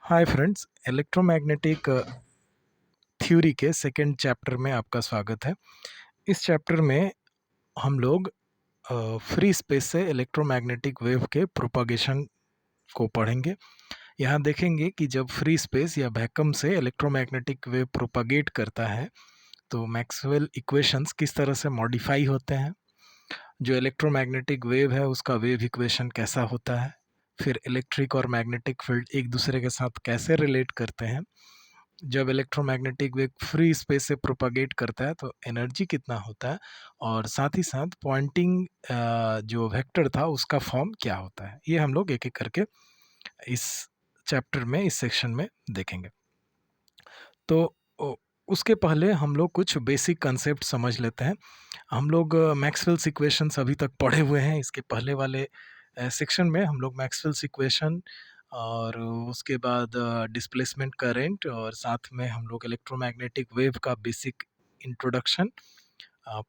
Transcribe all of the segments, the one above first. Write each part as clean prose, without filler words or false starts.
Hi friends, electromagnetic theory के second chapter में आपका स्वागत है। इस चैप्टर में हम लोग फ्री स्पेस से इलेक्ट्रोमैग्नेटिक वेव के प्रोपागेशन को पढ़ेंगे। यहाँ देखेंगे कि जब फ्री स्पेस या वैक्यूम से इलेक्ट्रोमैग्नेटिक वेव प्रोपागेट करता है तो मैक्सवेल इक्वेशंस किस तरह से मॉडिफाई होते हैं, जो इलेक्ट्रोमैग्नेटिक वेव है उसका वेव इक्वेशन कैसा होता है, फिर इलेक्ट्रिक और मैग्नेटिक फील्ड एक दूसरे के साथ कैसे रिलेट करते हैं, जब इलेक्ट्रोमैग्नेटिक वेव फ्री स्पेस से प्रोपागेट करता है तो एनर्जी कितना होता है, और साथ ही साथ पॉइंटिंग जो वेक्टर था उसका फॉर्म क्या होता है। ये हम लोग एक एक करके इस चैप्टर में, इस सेक्शन में देखेंगे। तो उसके पहले हम लोग कुछ बेसिक कंसेप्ट समझ लेते हैं। हम लोग मैक्सवेल्स इक्वेशंस अभी तक पढ़े हुए हैं। इसके पहले वाले सेक्शन में हम लोग मैक्सवेल्स इक्वेशन और उसके बाद डिस्प्लेसमेंट करंट और साथ में हम लोग इलेक्ट्रोमैग्नेटिक वेव का basic introduction,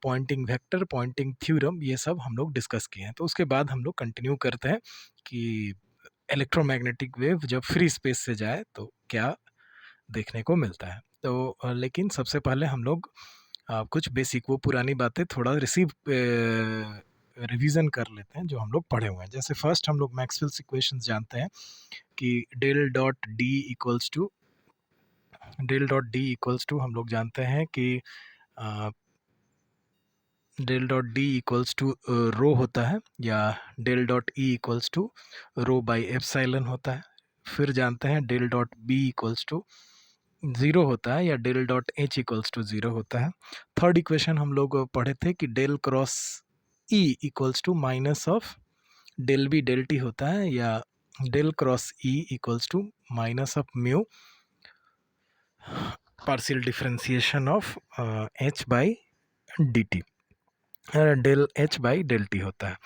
Poynting vector, Poynting theorem, ये सब हम लोग डिस्कस किए हैं। तो उसके बाद हम लोग कंटिन्यू करते हैं कि इलेक्ट्रोमैग्नेटिक वेव जब फ्री स्पेस से जाए तो क्या देखने को मिलता है। तो लेकिन सबसे पहले हम लोग कुछ बेसिक वो पुरानी बातें थोड़ा रिवीजन कर लेते हैं जो हम लोग पढ़े हुए हैं। जैसे फर्स्ट हम लोग मैक्सवेल्स इक्वेशंस जानते हैं कि del dot D equals to हम लोग जानते हैं कि del dot D equals to rho होता है, या del dot E equals to rho by epsilon होता है। फिर जानते हैं del dot B equals to zero होता है, या del dot H equals to zero होता है। थर्ड इक्वेशन हम लोग पढ़े थे कि del cross E equals to minus of del B del T होता है, या del cross E equals to minus of mu partial differentiation of H by D T, del H by del T होता है।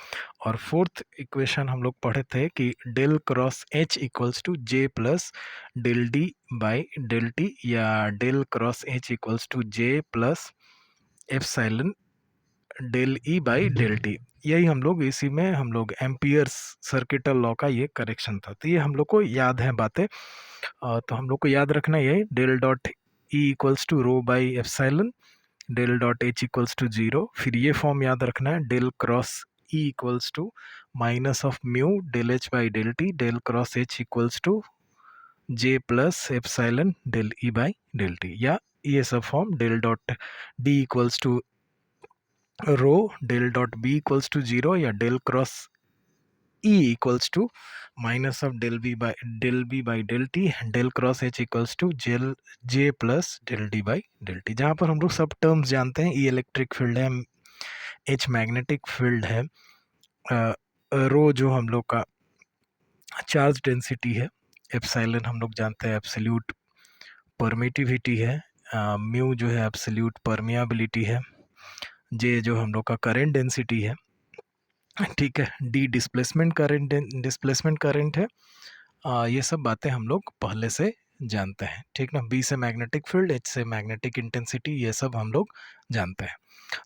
और fourth equation हम लोग पढ़े थे कि del cross H equals to J plus del D by del T, या del cross H equals to J plus epsilon del E by del T. यही हम लोग, इसी में हम लोग एम्पियर्स सर्किटल लॉ का ये करेक्शन था। तो ये हम लोग को याद है बातें। तो हम लोग को याद रखना यही, del dot E equals to rho by epsilon, del dot H equals to zero. फिर ये फॉर्म याद रखना है, del cross E equals to minus of mu del H by del T, del cross H equals to J plus epsilon del E by del T, या ये सब form del dot D equals to rho del dot B equals to zero, या del cross E equals to minus of del B by del T, del cross H equals to जेल J plus del D by del T. जहाँ पर हम लोग सब terms जानते हैं, E electric field है, एच मैग्नेटिक फील्ड है, रो जो हम लोग का चार्ज डेंसिटी है, एप्सिलॉन हम लोग जानते हैं एब्सोल्यूट परमिटिविटी है, म्यू जो है एब्सोल्यूट परमियाबिलिटी है, जे जो हम लोग का करंट डेंसिटी है, ठीक है, डी डिस्प्लेसमेंट करंट है। ये सब बातें हम लोग पहले से जानते हैं, ठीक ना। बी से मैग्नेटिक फील्ड, एच से मैग्नेटिक इंटेंसिटी, ये सब हम लोग जानते हैं।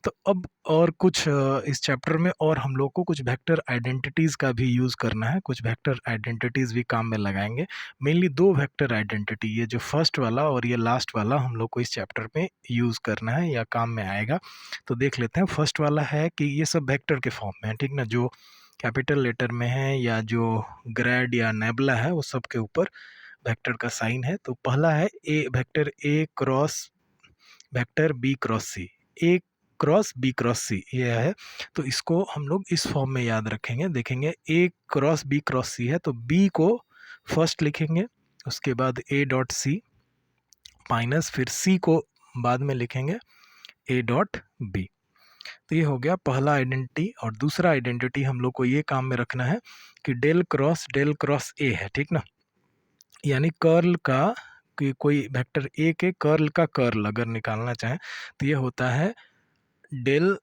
तो अब और कुछ इस चैप्टर में और हम लोग को कुछ वेक्टर आइडेंटिटीज़ का भी यूज़ करना है। कुछ वेक्टर आइडेंटिटीज़ भी काम में लगाएंगे। मेनली दो वेक्टर आइडेंटिटी, ये जो फर्स्ट वाला और ये लास्ट वाला, हम लोग को इस चैप्टर में यूज़ करना है या काम में आएगा। तो देख लेते हैं। फर्स्ट वाला है कि ये सब वेक्टर के फॉर्म में है, ठीक ना, जो कैपिटल लेटर में है या जो ग्रेड या नेबुला है वो सब के ऊपर वेक्टर का साइन है। तो पहला है ए वेक्टर, ए क्रॉस वेक्टर बी क्रॉस सी, ए क्रॉस बी क्रॉस सी, ये है। तो इसको हम लोग इस फॉर्म में याद रखेंगे। देखेंगे ए क्रॉस बी क्रॉस सी है तो बी को फर्स्ट लिखेंगे, उसके बाद ए डॉट सी माइनस, फिर सी को बाद में लिखेंगे ए डॉट बी। तो ये हो गया पहला आइडेंटिटी। और दूसरा आइडेंटिटी हम लोग को ये काम में रखना है कि डेल क्रॉस ए है, ठीक ना, यानी कर्ल का, कि कोई वेक्टर ए के कर्ल का कर्ल अगर निकालना चाहें तो ये होता है del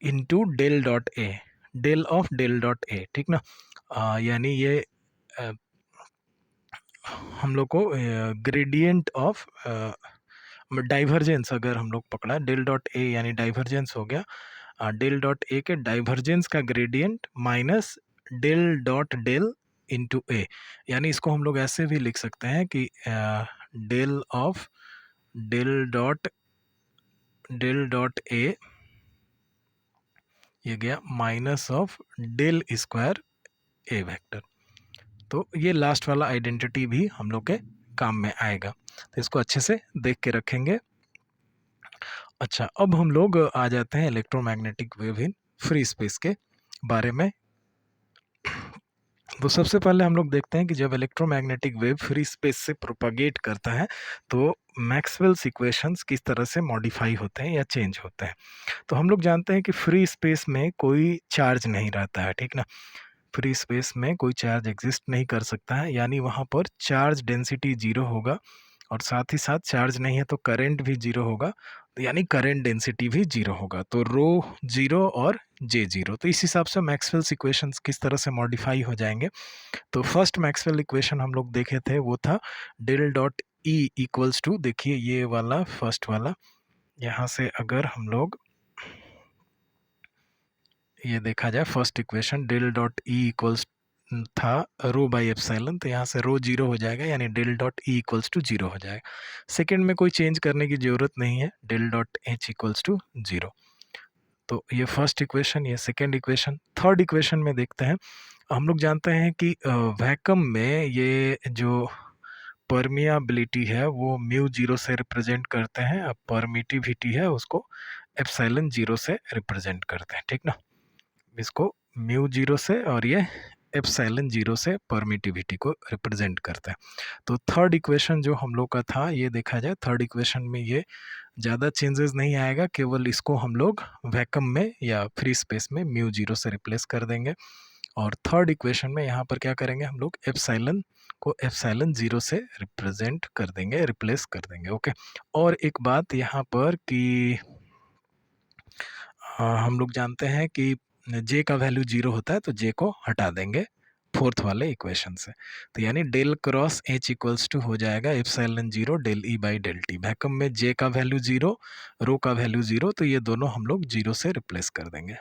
into del dot A, del of del dot A, ठीक ना। यानी ये हम लोग को ग्रेडियंट ऑफ डाइवर्जेंस अगर हम लोग पकड़ा, डेल डॉट ए यानी डाइवर्जेंस हो गया, डेल डॉट ए के डाइवर्जेंस का gradient minus del dot del into A, यानी इसको हम लोग ऐसे भी लिख सकते हैं कि del of del dot A ये गया minus of del square A vector. तो ये लास्ट वाला आइडेंटिटी भी हम लोग के काम में आएगा, तो इसको अच्छे से देख के रखेंगे। अच्छा, अब हम लोग आ जाते हैं electromagnetic wave in free space के बारे में। तो सबसे पहले हम लोग देखते हैं कि जब इलेक्ट्रोमैग्नेटिक वेव फ्री स्पेस से प्रोपागेट करता है तो मैक्सवेल्स इक्वेशंस किस तरह से मॉडिफाई होते हैं या चेंज होते हैं। तो हम लोग जानते हैं कि फ्री स्पेस में कोई चार्ज नहीं रहता है, ठीक ना। फ्री स्पेस में कोई चार्ज एग्जिस्ट नहीं कर सकता है, यानी वहाँ पर चार्ज डेंसिटी जीरो होगा, और साथ ही साथ चार्ज नहीं है तो करंट भी जीरो होगा, तो यानी करंट डेंसिटी भी जीरो होगा। तो रो जीरो और जे जीरो। तो इस हिसाब से मैक्सवेल्स इक्वेशंस किस तरह से मॉडिफाई हो जाएंगे। तो फर्स्ट मैक्सवेल इक्वेशन हम लोग देखे थे वो था del dot E equals to, देखिए ये वाला फर्स्ट वाला, यहाँ से अगर हम लोग ये देखा जाए first equation del dot E equals था रो बाई एप्सिलॉन, तो यहाँ से रो जीरो हो जाएगा, यानी del dot E equals to zero हो जाएगा। सेकेंड में कोई चेंज करने की ज़रूरत नहीं है, del dot H equals to zero. तो ये फर्स्ट इक्वेशन, ये सेकेंड इक्वेशन। थर्ड इक्वेशन में देखते हैं, हम लोग जानते हैं कि वैक्यूम में ये जो परमियाबिलिटी है वो म्यू जीरो से रिप्रेजेंट करते हैं, अब परमिटिविटी है उसको एप्सिलॉन जीरो से रिप्रेजेंट करते हैं, ठीक ना। इसको म्यू जीरो से और ये एप्सिलॉन जीरो से परमिटिविटी को रिप्रेजेंट करता है। तो थर्ड इक्वेशन जो हम लोग का था, ये देखा जाए थर्ड इक्वेशन में ये ज़्यादा चेंजेस नहीं आएगा, केवल इसको हम लोग वैक्यूम में या फ्री स्पेस में म्यू जीरो से रिप्लेस कर देंगे। और थर्ड इक्वेशन में यहाँ पर क्या करेंगे हम लोग, एप्सिलॉन को एप्सिलॉन जीरो से रिप्रेजेंट कर देंगे, रिप्लेस कर देंगे। ओके, और एक बात यहाँ पर कि हम लोग जानते हैं कि जे का वैल्यू जीरो होता है तो जे को हटा देंगे फोर्थ वाले इक्वेशन से, तो यानी del cross H equals to हो जाएगा epsilon zero del E by del T. Vacuum में जे का वैल्यू जीरो, रो का वैल्यू जीरो, तो ये दोनों हम लोग जीरो से रिप्लेस कर देंगे।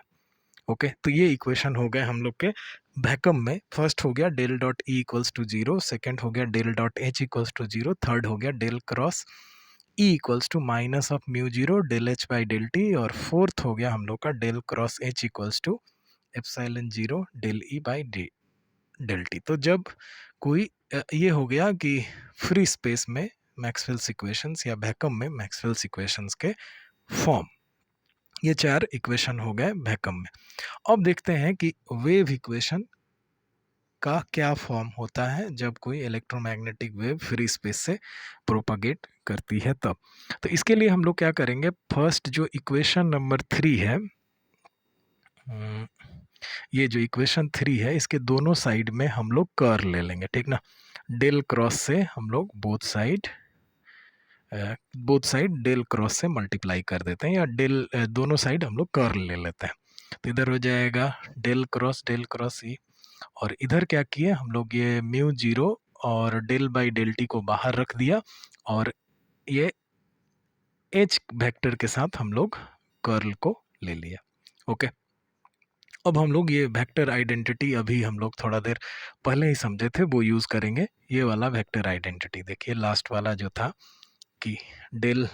ओके, तो ये इक्वेशन हो गए हम लोग के वैक्यूम में। फर्स्ट हो गया del dot E equals to zero, second हो गया del dot H equals to zero, third हो गया del cross E equals to minus of mu zero del H by del T, और फोर्थ हो गया हम लोग का del cross H equals to epsilon zero del E by del T. तो जब कोई ये हो गया कि फ्री स्पेस में मैक्सवेल्स इक्वेशंस या वैक्यूम में मैक्सवेल्स इक्वेशंस के फॉर्म, ये चार इक्वेशन हो गए वैक्यूम में। अब देखते हैं कि वेव इक्वेशन का क्या फॉर्म होता है जब कोई इलेक्ट्रोमैग्नेटिक वेव फ्री स्पेस से प्रोपागेट करती है तब। तो इसके लिए हम लोग क्या करेंगे, फर्स्ट जो इक्वेशन नंबर 3 है, ये जो इक्वेशन 3 है इसके दोनों साइड में हम लोग कर्ल ले लेंगे, ठीक ना। डेल क्रॉस से हम लोग बोथ साइड डेल क्रॉस से मल्टीप्लाई कर देते हैं, या डेल दोनों साइड हम लोग कर्ल ले लेते हैं। तो इधर हो जाएगा डेल क्रॉस ई, और इधर क्या किए हम लोग, ये म्यू जीरो और डेल बाई डेल टी को बाहर रख दिया, और ये एच वेक्टर के साथ हम लोग कर्ल को ले लिया। ओके, अब हम लोग ये वेक्टर आइडेंटिटी अभी हम लोग थोड़ा देर पहले ही समझे थे वो यूज़ करेंगे। ये वाला वेक्टर आइडेंटिटी देखिए, लास्ट वाला जो था कि del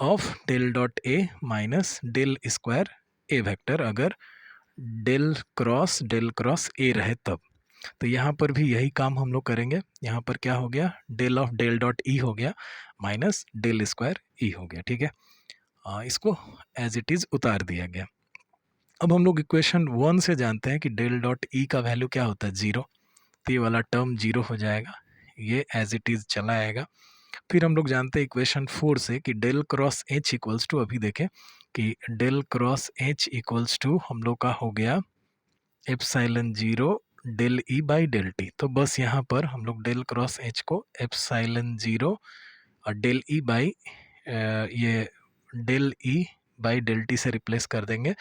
of del dot A minus del square A vector अगर डेल क्रॉस ए रहे तब। तो यहाँ पर भी यही काम हम लोग करेंगे। यहाँ पर क्या हो गया, del of del dot E हो गया माइनस डेल स्क्वायर ई हो गया, ठीक है। इसको एज इट इज़ उतार दिया गया। अब हम लोग इक्वेशन 1 से जानते हैं कि डेल डॉट ई का वैल्यू क्या होता है, जीरो, तो ये वाला टर्म जीरो हो जाएगा, ये एज इट इज़ चला आएगा। फिर हम लोग जानते हैं इक्वेशन 4 से कि del cross H equals to, अभी देखें कि del cross H equals to हम लोग का हो गया epsilon zero del E by del T. तो बस यहाँ पर हम लोग डेल क्रॉस एच को एप्सिलॉन जीरो और डेल ई बाई ये del E by del T से रिप्लेस कर देंगे।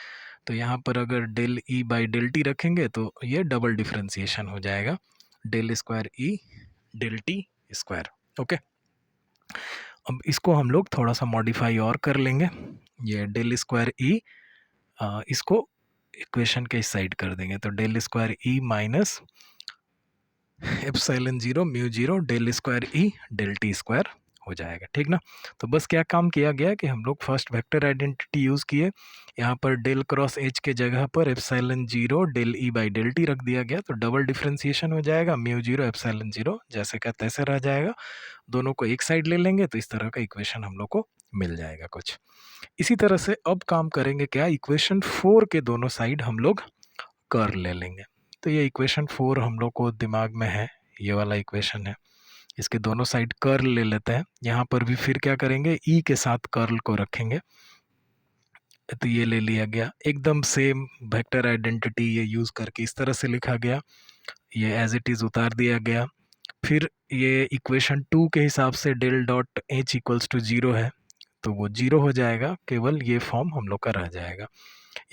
तो यहाँ पर अगर del E by del T रखेंगे तो ये डबल डिफ्रेंसिएशन हो जाएगा, del square E del T square. Okay, अब इसको हम लोग थोड़ा सा मॉडिफाई और कर लेंगे। ये डेल स्क्वायर ई इसको इक्वेशन के इस साइड कर देंगे, तो del square E minus epsilon zero mu zero del square E del T square हो जाएगा, ठीक ना। तो बस क्या काम किया गया कि हम लोग फर्स्ट वेक्टर आइडेंटिटी यूज़ किए, यहाँ पर डेल क्रॉस एच के जगह पर epsilon zero del E by del T रख दिया गया, तो डबल डिफ्रेंसिएशन हो जाएगा, म्यू जीरो एप्सिलॉन जीरो जैसे का तैसे रह जाएगा, दोनों को एक साइड ले लेंगे तो इस तरह का इक्वेशन हम लोग को मिल जाएगा कुछ। इसी तरह से अब काम करेंगे क्या, इक्वेशन 4 के दोनों साइड हम लोग कर्ल ले लेंगे। तो ये इक्वेशन 4 हम लोग को दिमाग में है, ये वाला इक्वेशन है, इसके दोनों साइड कर्ल ले लेते हैं। यहाँ पर भी फिर क्या करेंगे, ई के साथ कर्ल को रखेंगे, तो ये ले लिया गया, एकदम सेम वेक्टर आइडेंटिटी ये यूज़ करके इस तरह से लिखा गया, ये एज इट इज़ उतार दिया गया। फिर ये इक्वेशन 2 के हिसाब से del dot H equals to 0 है, तो वो 0 हो जाएगा, केवल ये फॉर्म हम लोग का रह जाएगा।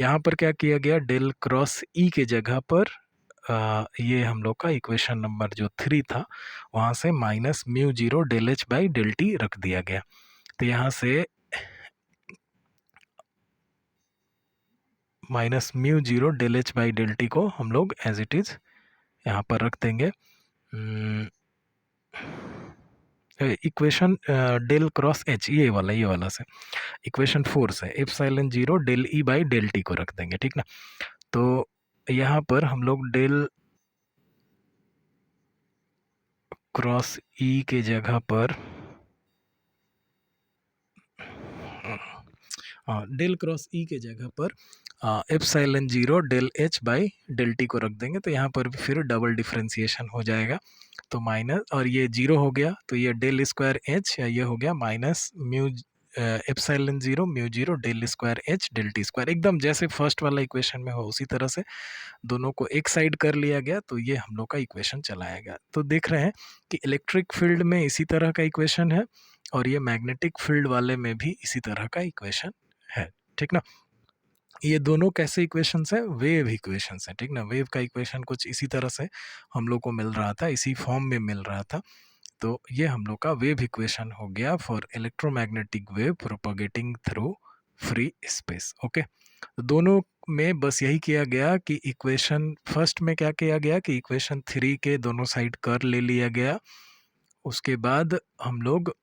यहाँ पर क्या किया गया, डेल क्रॉस ई के जगह पर ये हम लोग का इक्वेशन नंबर जो 3 था, वहाँ से minus mu zero del H by del T रख दिया गया। तो यहाँ से minus mu zero del H by del T को हम लोग एज इट इज़ यहाँ पर रख देंगे। इक्वेशन डेल क्रॉस एच ये वाला से इक्वेशन 4 से epsilon zero del E by del T को रख देंगे, ठीक ना। तो यहाँ पर हम लोग डेल क्रॉस ई के जगह पर डेल क्रॉस ई के जगह पर epsilon zero del H by del T को रख देंगे, तो यहाँ पर भी फिर डबल डिफ्रेंसिएशन हो जाएगा, तो माइनस, और ये जीरो हो गया, तो ये डेल स्क्वायर एच ये हो गया minus mu epsilon zero mu zero del square H del T square, एकदम जैसे फर्स्ट वाला इक्वेशन में हो उसी तरह से दोनों को एक साइड कर लिया गया, तो ये हम लोग का इक्वेशन चलाया गया। तो देख रहे हैं कि इलेक्ट्रिक फील्ड में इसी तरह का इक्वेशन है, और ये मैग्नेटिक फील्ड वाले में भी इसी तरह का इक्वेशन है, ठीक ना। ये दोनों कैसे इक्वेशंस है, वेव इक्वेशंस है, ठीक ना। वेव का इक्वेशन कुछ इसी तरह से हम लोग को मिल रहा था, इसी फॉर्म में मिल रहा था, तो ये हम लोग का वेव इक्वेशन हो गया for electromagnetic wave propagating through free space. Okay, तो दोनों में बस यही किया गया कि इक्वेशन फर्स्ट में क्या किया गया कि इक्वेशन 3 के दोनों साइड कर ले लिया गया, उसके बाद हम लोग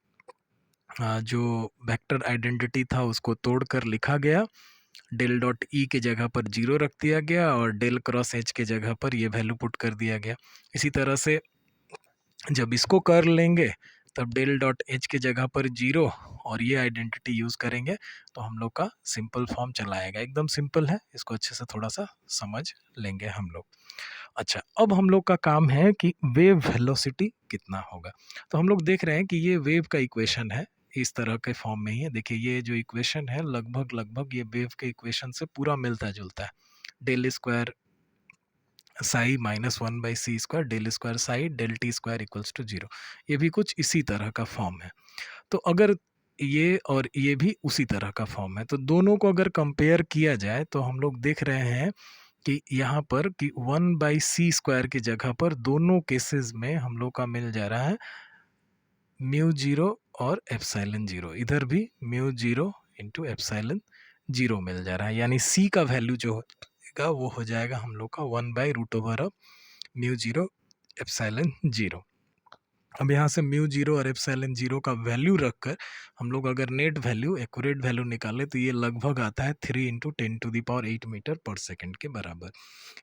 जो वेक्टर आइडेंटिटी था उसको तोड़कर लिखा गया, डेल डॉट ई के जगह पर 0 रख दिया गया, और डेल क्रॉस एच के जगह पर ये वैल्यू पुट कर दिया गया। इसी तरह से जब इसको कर लेंगे तब डेल डॉट एच के जगह पर 0 और ये आइडेंटिटी यूज़ करेंगे, तो हम लोग का सिंपल फॉर्म चलाएगा, एकदम सिंपल है, इसको अच्छे से थोड़ा सा समझ लेंगे हम लोग। अच्छा, अब हम लोग का काम है कि वेव वेलोसिटी कितना होगा। तो हम लोग देख रहे हैं कि ये वेव का इक्वेशन है, इस तरह के फॉर्म में ही है। देखिए ये जो इक्वेशन है लगभग ये वेव के इक्वेशन से पूरा मिलता जुलता है, del square psi minus 1/c square del square psi del T square equals to 0, ये भी कुछ इसी तरह का फॉर्म है। तो अगर ये और ये भी उसी तरह का फॉर्म है, तो दोनों को अगर कंपेयर किया जाए तो हम लोग देख रहे हैं कि यहाँ पर कि 1/c स्क्वायर की जगह पर दोनों केसेस में हम लोग का मिल जा रहा है म्यू जीरो और एप्सिलॉन जीरो, इधर भी mu zero into epsilon zero मिल जा रहा है, यानी c का वैल्यू जो होगा वो हो जाएगा हम लोग का 1/√ऑफ म्यू जीरो एप्सिलॉन जीरो। अब यहाँ से म्यू जीरो और एप्सिलॉन जीरो का वैल्यू रखकर हम लोग अगर नेट वैल्यू एक्यूरेट वैल्यू निकाले तो ये लगभग आता है 3 × 10⁸ मीटर पर सेकंड के बराबर,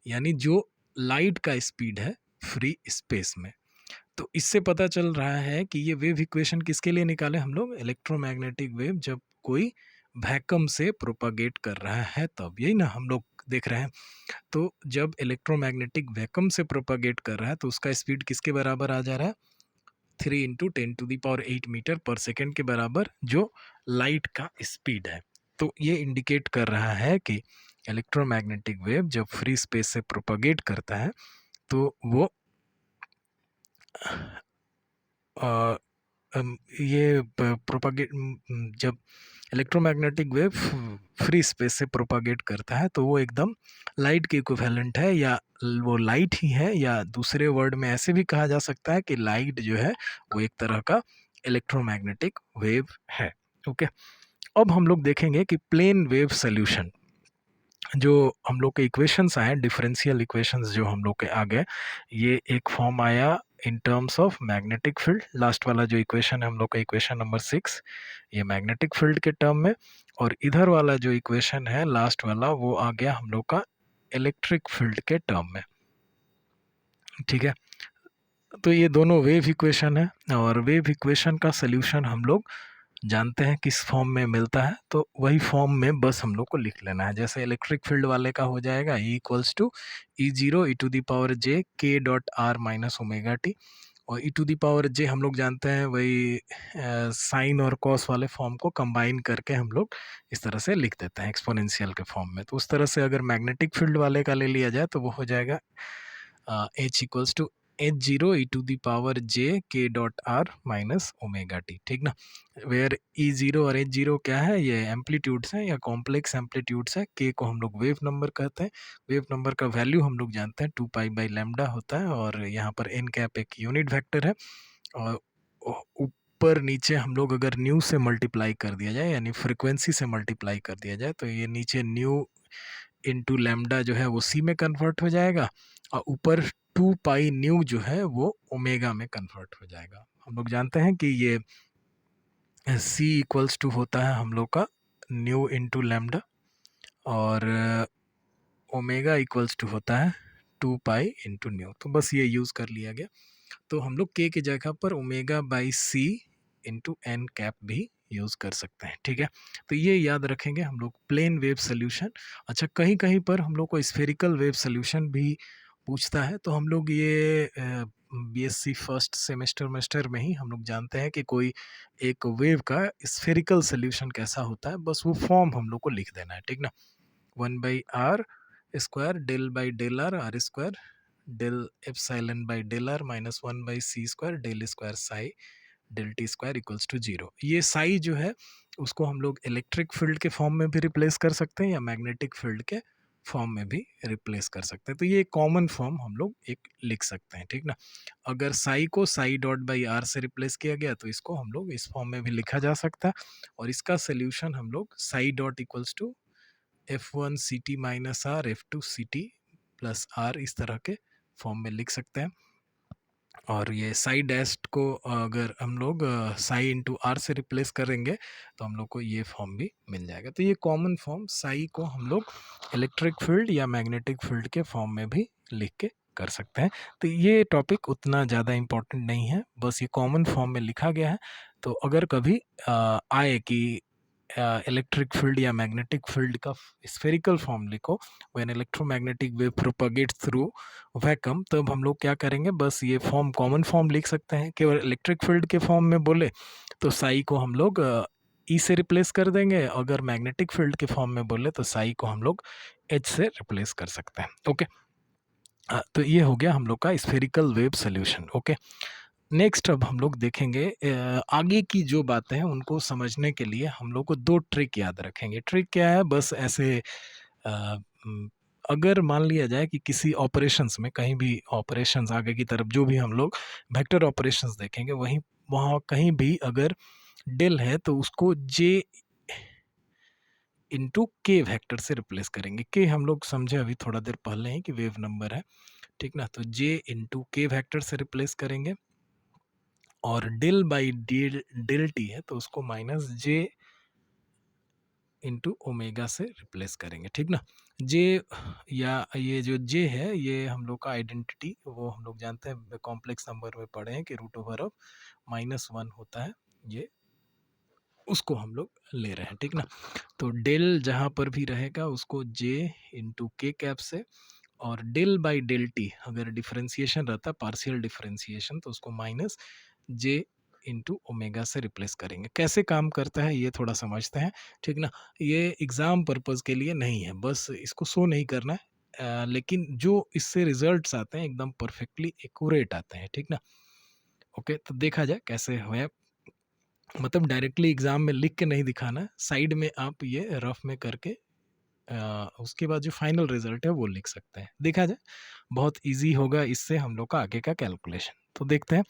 यानी जो लाइट का स्पीड है फ्री स्पेस में। तो इससे पता चल रहा है कि ये वेव इक्वेशन किसके लिए निकाले हम लोग, इलेक्ट्रोमैग्नेटिक वेव जब कोई वैक्यूम से प्रोपागेट कर रहा है तब, यही ना हम लोग देख रहे हैं। तो जब इलेक्ट्रोमैग्नेटिक वैक्यूम से प्रोपागेट कर रहा है तो उसका स्पीड किसके बराबर आ जा रहा है, 3 × 10⁸ मीटर पर सेकेंड के बराबर, जो लाइट का स्पीड है। तो ये इंडिकेट कर रहा है कि इलेक्ट्रोमैग्नेटिक वेव जब फ्री स्पेस से प्रोपागेट करता है तो वो ये प्रोपागेट जब इलेक्ट्रोमैग्नेटिक वेव फ्री स्पेस से प्रोपागेट करता है तो वो एकदम लाइट के इक्विवेलेंट है, या वो लाइट ही है, या दूसरे वर्ड में ऐसे भी कहा जा सकता है कि लाइट जो है वो एक तरह का इलेक्ट्रोमैग्नेटिक वेव है। ओके, अब हम लोग देखेंगे कि प्लेन वेव सोल्यूशन, जो हम लोग के इक्वेशंस आए, डिफरेंशियल इक्वेशंस जो हम लोग के आ गए, ये एक फॉर्म आया इन terms of magnetic field. Last वाला जो इक्वेशन है हम लोग का इक्वेशन नंबर 6, ये मैग्नेटिक फील्ड के टर्म में, और इधर वाला जो इक्वेशन है लास्ट वाला वो आ गया हम लोग का इलेक्ट्रिक फील्ड के टर्म में। ठीक है, तो ये दोनों वेव इक्वेशन है, और वेव इक्वेशन का सोल्यूशन हम लोग जानते हैं किस फॉर्म में मिलता है, तो वही फॉर्म में बस हम लोग को लिख लेना है। जैसे इलेक्ट्रिक फील्ड वाले का हो जाएगा E equals to E0 e⁻j k dot r minus omega T, और e⁻j हम लोग जानते हैं वही साइन और कॉस वाले फॉर्म को कंबाइन करके हम लोग इस तरह से लिख देते हैं एक्सपोनेंशियल के फॉर्म में। तो उस तरह से अगर मैग्नेटिक फील्ड वाले का ले लिया जाए तो वो हो जाएगा H equals to H0 e⁻j k dot r minus omega T. ठीक ना, वेयर E0 और H0 क्या है, ये एम्पलीट्यूड्स हैं या कॉम्प्लेक्स एम्पलीट्यूड्स है। K को हम लोग वेव नंबर कहते हैं, वेव नंबर का वैल्यू हम लोग जानते हैं 2π/λ होता है, और यहाँ पर n कैप एक यूनिट वेक्टर है, और ऊपर नीचे हम लोग अगर न्यू से मल्टीप्लाई कर दिया जाए यानी फ्रिक्वेंसी से मल्टीप्लाई कर दिया जाए तो ये नीचे न्यू इंटू लैम्डा जो है वो सी में कन्वर्ट हो जाएगा, और ऊपर 2π न्यू जो है वो ओमेगा में कन्वर्ट हो जाएगा। हम लोग जानते हैं कि ये C इक्वल्स टू होता है हम लोग का न्यू इंटू लैम्डा, और ओमेगा इक्वल्स टू होता है 2π इंटू न्यू। तो बस ये यूज़ कर लिया गया, तो हम लोग K की जगह पर omega by C into N cap भी यूज़ कर सकते हैं। ठीक है, तो ये याद रखेंगे हम लोग प्लेन वेव सोल्यूशन। अच्छा, कहीं कहीं पर हम लोग को स्फेरिकल वेव सोल्यूशन भी पूछता है, तो हम लोग ये BSc फर्स्ट सेमेस्टर में ही हम लोग जानते हैं कि कोई एक वेव का स्फेरिकल सोल्यूशन कैसा होता है, बस वो फॉर्म हम लोग को लिख देना है। ठीक ना, 1/r² del by del r square del epsilon by del r minus 1/c² del square psi del T square equals to 0। ये साई जो है उसको हम लोग इलेक्ट्रिक फील्ड के फॉर्म में भी रिप्लेस कर सकते हैं या मैग्नेटिक फील्ड के फॉर्म में भी रिप्लेस कर सकते हैं। तो ये कॉमन फॉर्म हम लोग एक लिख सकते हैं। ठीक ना, अगर साई को साई डॉट बाई आर से रिप्लेस किया गया तो इसको हम लोग इस फॉर्म में भी लिखा जा सकता है, और इसका सोल्यूशन हम लोग psi dot equals to F1 ct minus R F2 ct plus R इस तरह के फॉर्म में लिख सकते हैं। और ये साई डैस्ट को अगर हम लोग साई इंटू आर से रिप्लेस करेंगे तो हम लोग को ये फॉर्म भी मिल जाएगा। तो ये कॉमन फॉर्म साई को हम लोग इलेक्ट्रिक फील्ड या मैग्नेटिक फील्ड के फॉर्म में भी लिख के कर सकते हैं। तो ये टॉपिक उतना ज़्यादा इम्पोर्टेंट नहीं है, बस ये कॉमन फॉर्म में लिखा गया है। तो अगर कभी आए कि इलेक्ट्रिक फील्ड या मैग्नेटिक फील्ड का स्फेरिकल फॉर्म लिखो, when electromagnetic wave propagates through vacuum, तब हम लोग क्या करेंगे, बस ये फॉर्म कॉमन फॉर्म लिख सकते हैं। केवल इलेक्ट्रिक फील्ड के फॉर्म में बोले तो साई को हम लोग ई से रिप्लेस कर देंगे, अगर मैग्नेटिक फील्ड के फॉर्म में बोले तो साई को हम लोग एच से रिप्लेस कर सकते हैं। ओके, तो ये हो गया हम लोग का spherical wave solution. Okay, next अब हम लोग देखेंगे आगे की जो बातें हैं उनको समझने के लिए हम लोग को दो ट्रिक याद रखेंगे। ट्रिक क्या है, बस ऐसे अगर मान लिया जाए कि किसी ऑपरेशंस में कहीं भी ऑपरेशंस आगे की तरफ जो भी हम लोग वेक्टर ऑपरेशंस देखेंगे वहीं वहाँ कहीं भी अगर डेल है तो उसको जे इंटू के वेक्टर से रिप्लेस करेंगे। के हम लोग समझे अभी थोड़ा देर पहले ही कि वेव नंबर है। ठीक ना, तो जे इंटू के वेक्टर से रिप्लेस करेंगे, और डेल बाई डेल टी है तो उसको माइनस जे इंटू ओमेगा से रिप्लेस करेंगे। ठीक ना, जे या ये जो जे है ये हम लोग का आइडेंटिटी वो हम लोग जानते हैं कॉम्प्लेक्स नंबर में पढ़े हैं कि √ऑफ -1 होता है, ये उसको हम लोग ले रहे हैं। ठीक ना, तो डेल जहाँ पर भी रहेगा उसको जे इंटू के कैप से, और डेल बाई डेल टी अगर डिफरेंशिएशन रहता है पार्शियल डिफरेंशिएशन तो उसको माइनस जे इंटू ओमेगा से रिप्लेस करेंगे। कैसे काम करता है ये थोड़ा समझते हैं। ठीक ना, ये एग्ज़ाम पर्पज़ के लिए नहीं है, बस इसको शो नहीं करना है, लेकिन जो इससे रिजल्ट्स आते हैं एकदम परफेक्टली एक्यूरेट आते हैं। ठीक ना, ओके, तो देखा जाए कैसे है, मतलब डायरेक्टली एग्ज़ाम में लिख के नहीं दिखाना है, साइड में आप ये रफ में करके उसके बाद जो फाइनल रिजल्ट है वो लिख सकते हैं। देखा जाए बहुत इजी होगा इससे हम लोग का आगे का कैलकुलेशन। तो देखते हैं,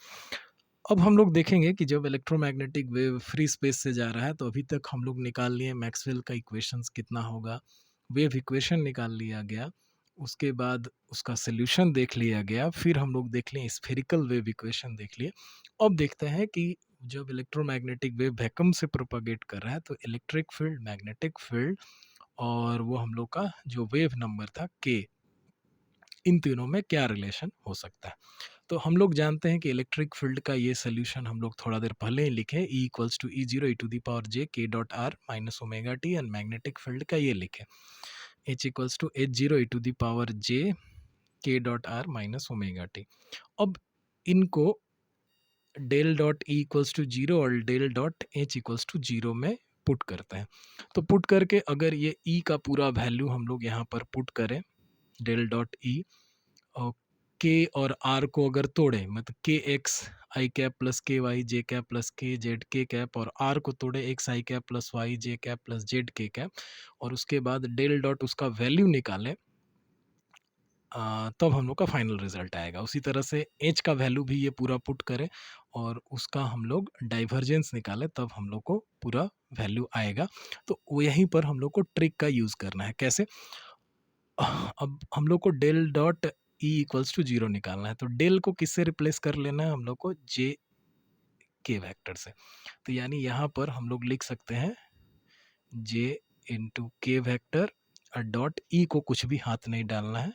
अब हम लोग देखेंगे कि जब इलेक्ट्रोमैग्नेटिक वेव फ्री स्पेस से जा रहा है तो अभी तक हम लोग निकाल लिए मैक्सवेल का इक्वेशंस कितना होगा, वेव इक्वेशन निकाल लिया गया, उसके बाद उसका सॉल्यूशन देख लिया गया, फिर हम लोग देख लें स्फेरिकल वेव इक्वेशन देख लिए। अब देखते हैं कि जब इलेक्ट्रोमैग्नेटिक वेव वैक्यूम से प्रोपागेट कर रहा है तो इलेक्ट्रिक फील्ड, मैग्नेटिक फील्ड और वो हम लोग का जो वेव नंबर था के, इन तीनों में क्या रिलेशन हो सकता है। तो हम लोग जानते हैं कि इलेक्ट्रिक फील्ड का ये सोल्यूशन हम लोग थोड़ा देर पहले ही लिखे, E equals to E zero E to the power J K dot R minus omega T, and magnetic field का ये लिखे H equals to H zero E to the power J K dot R minus omega T. अब इनको del dot E equals to zero और del dot H equals to zero में put करते हैं। तो पुट करके अगर ये ई का पूरा वैल्यू हम लोग यहाँ पर पुट करें, डेल डॉट ई, और के और आर को अगर तोड़े, मतलब के एक्स आई कैप प्लस के वाई जे कैप प्लस के जेड के कैप, और आर को तोड़े एक्स आई कैप प्लस वाई जे कैप प्लस जेड के कैप, और उसके बाद डेल डॉट उसका वैल्यू निकालें, तब हम लोग का फाइनल रिजल्ट आएगा। उसी तरह से एच का वैल्यू भी ये पूरा पुट करें और उसका हम लोग डाइवर्जेंस निकालें, तब हम लोग को पूरा वैल्यू आएगा। तो वो यहीं पर हम लोग को ट्रिक का यूज़ करना है। कैसे? अब हम लोग को del dot E equals to zero निकालना है, तो डेल को किससे रिप्लेस कर लेना है? हम लोग को जे के वेक्टर से। तो यानी यहाँ पर हम लोग लिख सकते हैं जे इंटू के वेक्टर और डॉट ई को कुछ भी हाथ नहीं डालना है,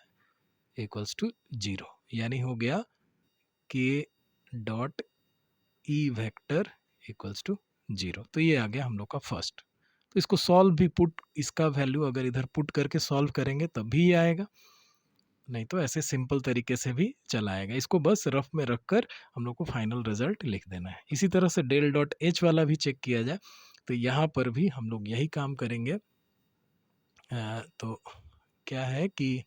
इक्वल्स टू जीरो। यानी हो गया K dot E vector equals to zero. तो ये आ गया हम लोग का फर्स्ट। तो इसको सॉल्व भी पुट, इसका वैल्यू अगर इधर पुट करके सॉल्व करेंगे तब भी ये आएगा, नहीं तो ऐसे सिंपल तरीके से भी चला आएगा। इसको बस रफ में रखकर हम लोग को फाइनल रिजल्ट लिख देना है। इसी तरह से डेल डॉट एच वाला भी चेक किया जाए, तो यहाँ पर भी हम लोग यही काम करेंगे। तो क्या है कि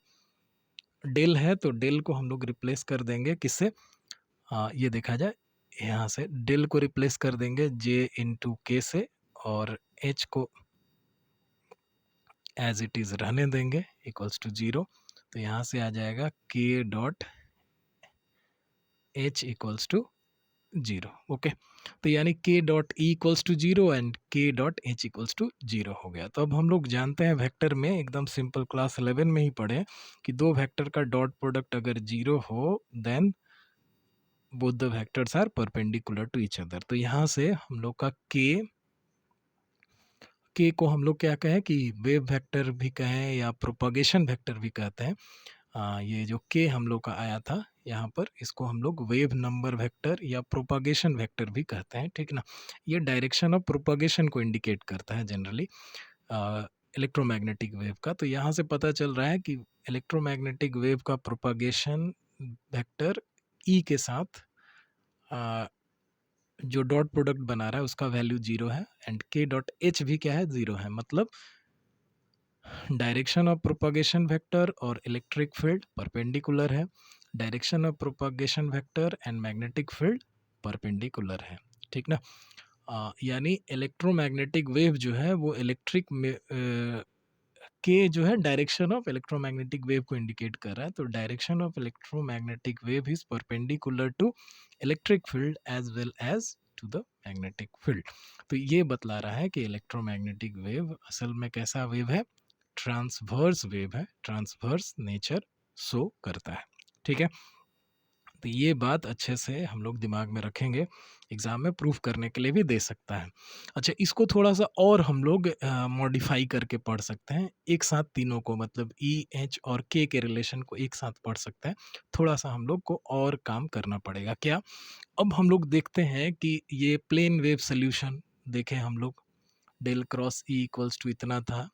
डेल है तो डेल को हम लोग रिप्लेस कर देंगे किससे? ये देखा जाए, यहाँ से डेल को रिप्लेस कर देंगे जे इंटू के से, और एच को एज इट इज़ रहने देंगे इक्वल्स टू जीरो। तो यहाँ से आ जाएगा K dot H equals to zero. Okay, तो यानी K dot E equals to zero and K dot H equals to zero हो गया। तो अब हम लोग जानते हैं वेक्टर में एकदम सिंपल, क्लास 11 में ही पढ़े कि दो वेक्टर का डॉट प्रोडक्ट अगर जीरो हो then both the vectors are perpendicular to each other. तो यहाँ से हम लोग का के को हम लोग क्या कहें कि वेव वेक्टर भी कहें या प्रोपागेशन वेक्टर भी कहते हैं। ये जो के हम लोग का आया था यहाँ पर, इसको हम लोग वेव नंबर वेक्टर या प्रोपागेशन वेक्टर भी कहते हैं, ठीक ना। ये डायरेक्शन ऑफ प्रोपागेशन को इंडिकेट करता है जनरली इलेक्ट्रोमैग्नेटिक वेव का। तो यहाँ से पता चल रहा है कि इलेक्ट्रोमैग्नेटिक वेव का प्रोपागेशन वेक्टर ई के साथ जो डॉट प्रोडक्ट बना रहा है उसका वैल्यू जीरो है, एंड के डॉट एच भी क्या है? जीरो है। मतलब डायरेक्शन ऑफ प्रोपागेशन वेक्टर और इलेक्ट्रिक फील्ड परपेंडिकुलर है, direction of propagation vector and magnetic field perpendicular है, ठीक ना। यानी इलेक्ट्रोमैग्नेटिक वेव जो है वो इलेक्ट्रिक के जो है डायरेक्शन ऑफ इलेक्ट्रोमैग्नेटिक वेव को इंडिकेट कर रहा है। तो direction of electromagnetic wave is perpendicular to electric field as well as to the magnetic field. तो ये बतला रहा है कि इलेक्ट्रोमैग्नेटिक वेव असल में कैसा वेव है? ट्रांसवर्स वेव है, ट्रांसवर्स नेचर शो करता है, ठीक है। तो ये बात अच्छे से हम लोग दिमाग में रखेंगे, एग्ज़ाम में प्रूफ करने के लिए भी दे सकता है। अच्छा, इसको थोड़ा सा और हम लोग मॉडिफाई करके पढ़ सकते हैं, एक साथ तीनों को, मतलब ई एच और के रिलेशन को एक साथ पढ़ सकते हैं। थोड़ा सा हम लोग को और काम करना पड़ेगा। क्या? अब हम लोग देखते हैं कि ये प्लेन वेव सोल्यूशन देखें हम लोग, del cross E equals to इतना था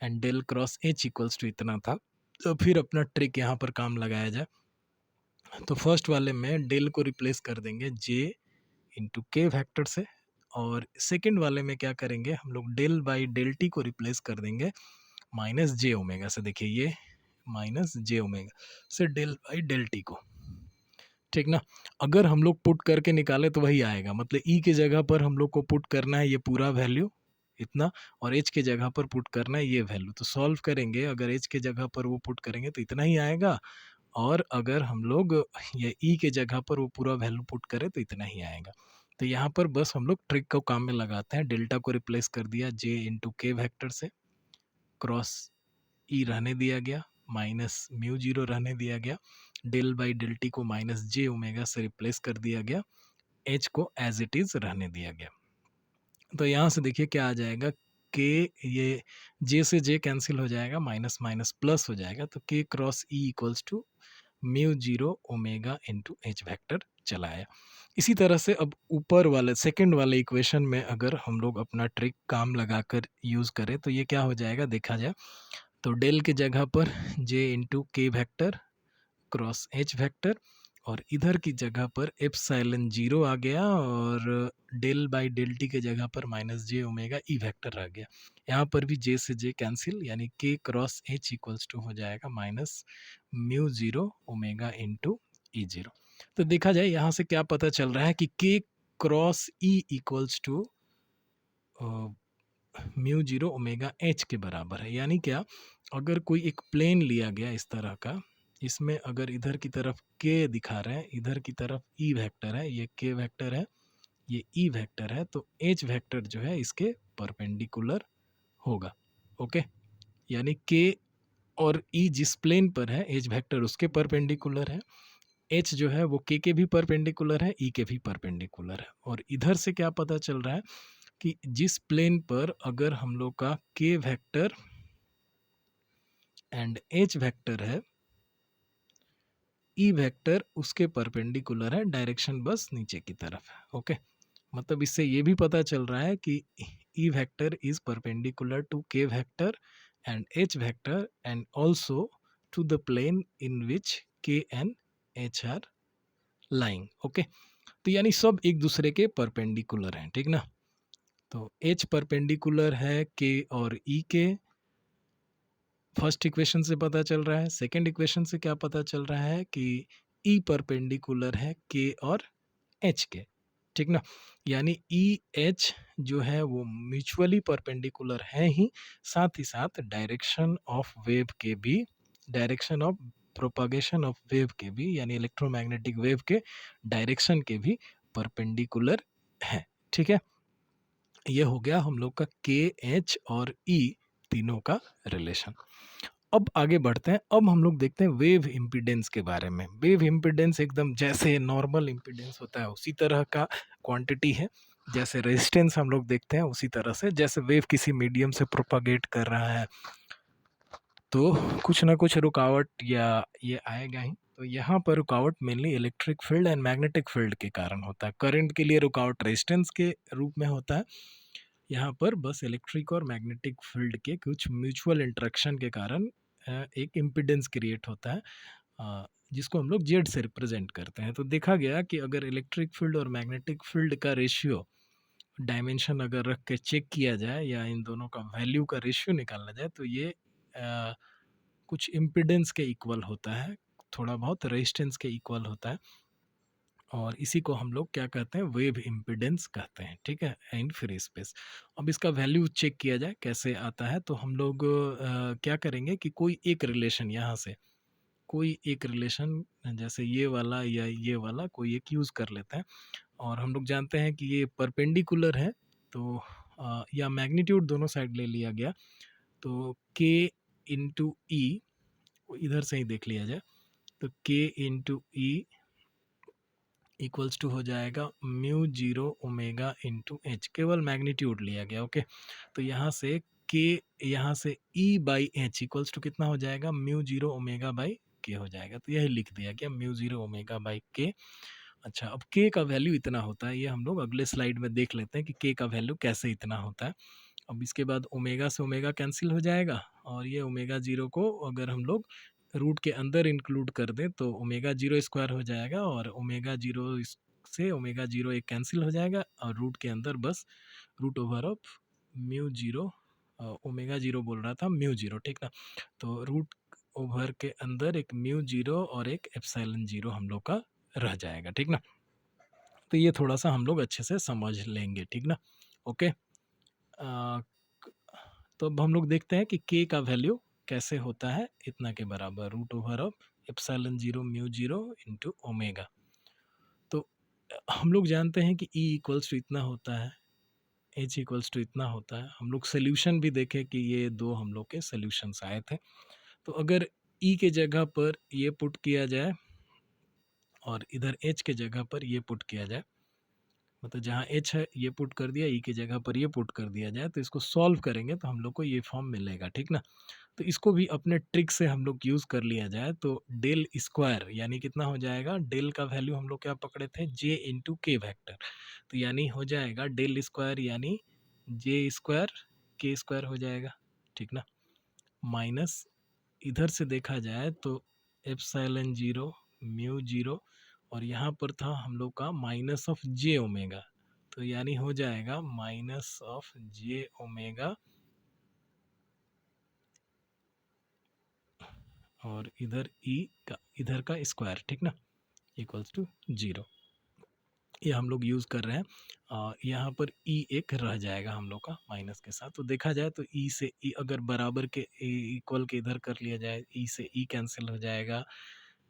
and del cross H equals to इतना था। तो फिर अपना ट्रिक यहाँ पर काम लगाया जाए। तो फर्स्ट वाले में डेल को रिप्लेस कर देंगे जे इंटू के फैक्टर से, और सेकंड वाले में क्या करेंगे हम लोग? डेल बाई डेल टी को रिप्लेस कर देंगे माइनस जे ओमेगा से। देखिए ये माइनस जे ओमेगा से डेल बाई डेल टी को, ठीक ना। अगर हम लोग पुट करके निकाले तो वही आएगा, मतलब ई के जगह पर हम लोग को पुट करना है ये पूरा वैल्यू इतना, और एच के जगह पर पुट करना है ये वैल्यू। तो सॉल्व करेंगे, अगर एच के जगह पर वो पुट करेंगे तो इतना ही आएगा, और अगर हम लोग ये ई के जगह पर वो पूरा वैल्यू पुट करें तो इतना ही आएगा। तो यहाँ पर बस हम लोग ट्रिक को काम में लगाते हैं। डेल्टा को रिप्लेस कर दिया जे इंटू के वैक्टर से, क्रॉस ई रहने दिया गया, माइनस म्यू जीरो रहने दिया गया, डेल बाई डेल टी को माइनस जे ओमेगा से रिप्लेस कर दिया गया, एच को एज इट इज रहने दिया गया। तो यहाँ से देखिए क्या आ जाएगा, के, ये जे से जे कैंसिल हो जाएगा, माइनस माइनस प्लस हो जाएगा, तो K cross E equals to mu zero omega into H vector चला आया। इसी तरह से अब ऊपर वाले सेकंड वाले इक्वेशन में अगर हम लोग अपना ट्रिक काम लगाकर यूज़ करें तो ये क्या हो जाएगा, देखा जाए तो डेल के जगह पर जे इंटू के वेक्टर क्रॉस एच वेक्टर, और इधर की जगह पर एप्सिलॉन जीरो आ गया, और डेल बाई डेल टी के जगह पर माइनस जे ओमेगा ई वेक्टर आ गया। यहाँ पर भी जे से जे कैंसिल, यानी के क्रॉस एच इक्वल्स टू हो जाएगा minus mu zero omega into E zero. तो देखा जाए यहाँ से क्या पता चल रहा है कि K cross E equals to mu zero omega H के बराबर है। यानी क्या, अगर कोई एक प्लेन लिया गया इस तरह का, इसमें अगर इधर की तरफ के दिखा रहे हैं, इधर की तरफ ई वेक्टर है, ये के वेक्टर है, ये ई वेक्टर है, तो एच वेक्टर जो है इसके परपेंडिकुलर होगा। ओके, यानी के और ई जिस प्लेन पर है, एच वेक्टर उसके परपेंडिकुलर है, एच जो है वो के भी परपेंडिकुलर है, ई के भी परपेंडिकुलर है। और इधर से क्या पता चल रहा है कि जिस प्लेन पर अगर हम लोग का के वेक्टर एंड एच वेक्टर है, ई वेक्टर उसके परपेंडिकुलर है, डायरेक्शन बस नीचे की तरफ है। ओके, मतलब इससे ये भी पता चल रहा है कि E vector is perpendicular to K vector and H vector and also to the plane in which K and H are lying. Okay, तो यानी सब एक दूसरे के परपेंडिकुलर हैं, ठीक ना। तो एच परपेंडिकुलर है के और ई के, फर्स्ट इक्वेशन से पता चल रहा है। सेकंड इक्वेशन से क्या पता चल रहा है कि ई परपेंडिकुलर है के और एच के, ठीक ना। यानी ई एच जो है वो म्यूचुअली परपेंडिकुलर है ही, साथ ही साथ डायरेक्शन ऑफ वेव के भी, direction of propagation of wave के भी, यानी इलेक्ट्रोमैग्नेटिक वेव के डायरेक्शन के भी परपेंडिकुलर है। ठीक है, ये हो गया हम लोग का के एच और ई तीनों का रिलेशन। अब आगे बढ़ते हैं, अब हम लोग देखते हैं वेव इम्पीडेंस के बारे में। वेव इम्पीडेंस एकदम जैसे नॉर्मल इम्पीडेंस होता है उसी तरह का क्वांटिटी है, जैसे रेजिस्टेंस हम लोग देखते हैं उसी तरह से, जैसे वेव किसी मीडियम से प्रोपागेट कर रहा है तो कुछ ना कुछ रुकावट या ये आएगा ही। तो यहाँ पर रुकावट mainly electric field and magnetic field के कारण होता है। करंट के लिए रुकावट रेजिस्टेंस के रूप में होता है, यहाँ पर बस इलेक्ट्रिक और मैग्नेटिक फील्ड के कुछ म्यूचुअल इंटरेक्शन के कारण एक इम्पीडेंस क्रिएट होता है, जिसको हम लोग जेड से रिप्रेजेंट करते हैं। तो देखा गया कि अगर इलेक्ट्रिक फील्ड और मैग्नेटिक फील्ड का रेशियो डायमेंशन अगर रख के चेक किया जाए या इन दोनों का वैल्यू का रेशियो निकाला जाए तो ये कुछ इम्पीडेंस के इक्वल होता है, थोड़ा बहुत रेजिस्टेंस के इक्वल होता है, और इसी को हम लोग क्या कहते हैं, वेव इम्पीडेंस कहते हैं। ठीक है, इन फ्री स्पेस। अब इसका वैल्यू चेक किया जाए कैसे आता है, तो हम लोग क्या करेंगे कि कोई एक रिलेशन, यहाँ से कोई एक रिलेशन जैसे ये वाला या ये वाला कोई एक यूज़ कर लेते हैं, और हम लोग जानते हैं कि ये परपेंडिकुलर है, तो या मैग्नीट्यूड दोनों साइड ले लिया गया, तो के इंटू ई, इधर से ही देख लिया जाए, तो के इंटू ई इक्वल्स टू हो जाएगा mu zero omega into H, केवल मैग्नीट्यूड लिया गया। ओके, तो यहाँ से के, यहाँ से ई बाई एच इक्वल्स टू कितना हो जाएगा, म्यू जीरो ओमेगा बाई के हो जाएगा। तो यही लिख दिया गया, म्यू जीरो ओमेगा बाई के। अच्छा, अब के का वैल्यू इतना होता है, ये हम लोग अगले स्लाइड में देख लेते हैं कि के का वैल्यू कैसे इतना होता है। अब इसके बाद ओमेगा से ओमेगा कैंसिल हो जाएगा, और ये ओमेगा जीरो को अगर हम लोग रूट के अंदर इंक्लूड कर दें तो ओमेगा जीरो स्क्वायर हो जाएगा, और ओमेगा जीरो से ओमेगा जीरो एक कैंसिल हो जाएगा, और रूट के अंदर बस root over of mu zero, omega zero बोल रहा था, म्यू जीरो, ठीक ना। तो रूट ओवर के अंदर एक म्यू जीरो और एक एप्सिलॉन जीरो हम लोग का रह जाएगा, ठीक ना। तो ये थोड़ा सा हम लोग अच्छे से समझ लेंगे, ठीक ना। ओके, तो अब हम लोग देखते हैं कि के का वैल्यू कैसे होता है, इतना के बराबर root over of epsilon zero mu zero into omega. तो हम लोग जानते हैं कि ई इक्वल्स टू इतना होता है, h इक्वल्स टू इतना होता है। हम लोग सोल्यूशन भी देखे कि ये दो हम लोग के सोल्यूशंस आए थे। तो अगर e के जगह पर ये पुट किया जाए और इधर h के जगह पर ये पुट किया जाए, मतलब जहाँ h है ये पुट कर दिया, e की जगह पर ये पुट कर दिया जाए, तो इसको सॉल्व करेंगे तो हम लोग को ये फॉर्म मिलेगा, ठीक ना। तो इसको भी अपने ट्रिक से हम लोग यूज़ कर लिया जाए तो डेल स्क्वायर यानी कितना हो जाएगा, डेल का वैल्यू हम लोग क्या पकड़े थे, जे इंटू के वैक्टर, तो यानी हो जाएगा डेल स्क्वायर यानी जे स्क्वायर के स्क्वायर हो जाएगा, ठीक ना। माइनस इधर से देखा जाए तो एप्सिलॉन जीरो म्यू जीरो और यहाँ पर था हम लोग का माइनस ऑफ जे ओमेगा, तो यानी हो जाएगा माइनस ऑफ जे ओमेगा और इधर ई का इधर का स्क्वायर, ठीक ना, इक्वल्स टू जीरो। ये हम लोग यूज़ कर रहे हैं। यहाँ पर ई एक रह जाएगा हम लोग का माइनस के साथ, तो देखा जाए तो ई से ई अगर बराबर के इक्वल के इधर कर लिया जाए, ई से ई कैंसिल हो जाएगा,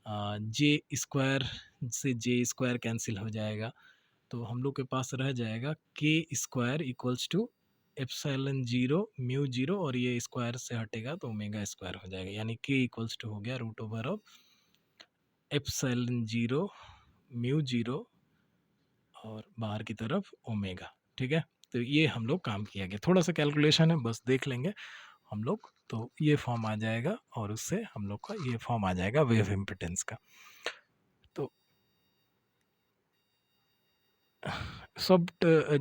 जे स्क्वायर से जे स्क्वायर कैंसिल हो जाएगा, तो हम लोग के पास रह जाएगा K square equals to epsilon zero mu zero और ये स्क्वायर से हटेगा तो ओमेगा स्क्वायर हो जाएगा, यानी के इक्वल्स टू हो गया root over of epsilon zero mu zero और बाहर की तरफ ओमेगा, ठीक है। तो ये हम लोग काम किया गया, थोड़ा सा कैलकुलेशन है बस देख लेंगे हम लोग, तो ये फॉर्म आ जाएगा और उससे हम लोग का ये फॉर्म आ जाएगा वेव इम्पिडेंस का। तो सब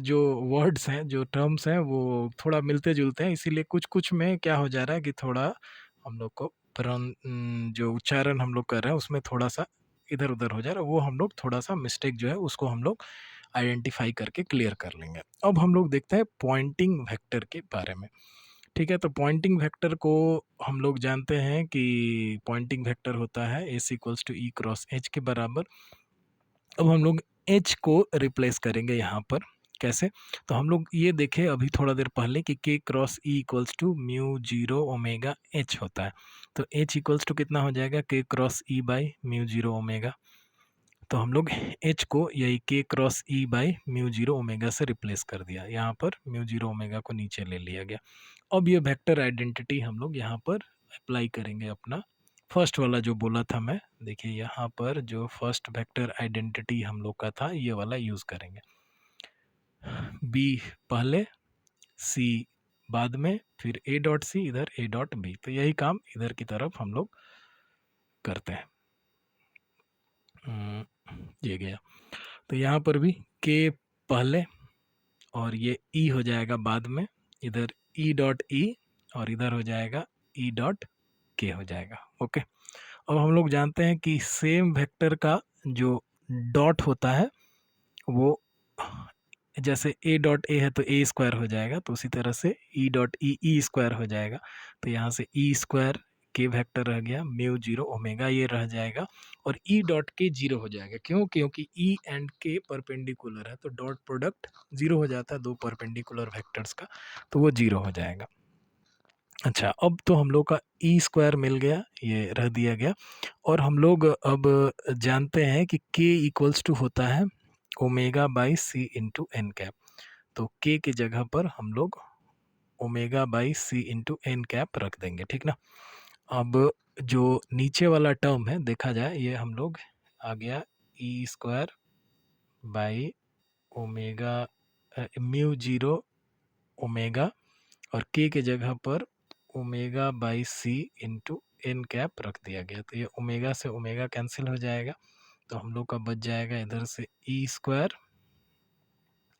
जो वर्ड्स हैं जो टर्म्स हैं वो थोड़ा मिलते जुलते हैं, इसीलिए कुछ कुछ में क्या हो जा रहा है कि थोड़ा हम लोग को जो उच्चारण हम लोग कर रहे हैं उसमें थोड़ा सा इधर उधर हो जा रहा है, वो हम लोग थोड़ा सा मिस्टेक जो है उसको हम लोग आइडेंटिफाई करके क्लियर कर लेंगे। अब हम लोग देखते हैं पॉइंटिंग वेक्टर के बारे में, ठीक है। तो पॉइंटिंग वेक्टर को हम लोग जानते हैं कि पॉइंटिंग वेक्टर होता है S equals to E cross H के बराबर। अब हम लोग एच को रिप्लेस करेंगे यहाँ पर, कैसे, तो हम लोग ये देखें अभी थोड़ा देर पहले कि K cross E equals to mu zero omega H होता है, तो एच इक्वल्स टू कितना हो जाएगा, के cross E by mu zero omega, तो हम लोग एच को यही के cross E by mu zero omega से रिप्लेस कर दिया, यहाँ पर म्यू जीरो ओमेगा को नीचे ले लिया गया। अब ये वेक्टर आइडेंटिटी हम लोग यहाँ पर अप्लाई करेंगे अपना फर्स्ट वाला जो बोला था मैं, देखिए यहाँ पर जो फर्स्ट वेक्टर आइडेंटिटी हम लोग का था ये वाला यूज़ करेंगे, बी पहले सी बाद में फिर ए डॉट सी इधर ए डॉट बी, तो यही काम इधर की तरफ हम लोग करते हैं। ये गया, तो यहाँ पर भी के पहले और ये ई हो जाएगा बाद में, इधर ई डॉट ई और इधर हो जाएगा ई डॉट के हो जाएगा, ओके। अब हम लोग जानते हैं कि सेम वेक्टर का जो डॉट होता है वो जैसे ए डॉट ए है तो ए स्क्वायर हो जाएगा, तो उसी तरह से E dot E E square हो जाएगा, तो यहाँ से ई स्क्वायर के वेक्टर रह गया, म्यू जीरो ओमेगा ये रह जाएगा और ई डॉट के जीरो हो जाएगा, क्यों, क्योंकि ई एंड के परपेंडिकुलर है तो डॉट प्रोडक्ट जीरो हो जाता है दो परपेंडिकुलर वेक्टर्स का, तो वो जीरो हो जाएगा। अच्छा, अब तो हम लोग का ई स्क्वायर मिल गया, ये रह दिया गया, और हम लोग अब जानते हैं कि के इक्वल्स टू होता है omega by C into N cap, तो के की जगह पर हम लोग omega by C into N cap रख देंगे, ठीक ना। अब जो नीचे वाला टर्म है देखा जाए ये हम लोग आ गया E square by omega mu zero omega और के के जगह पर omega by C into N cap रख दिया गया, तो ये ओमेगा से ओमेगा कैंसिल हो जाएगा, तो हम लोग का बच जाएगा इधर से ई स्क्वायर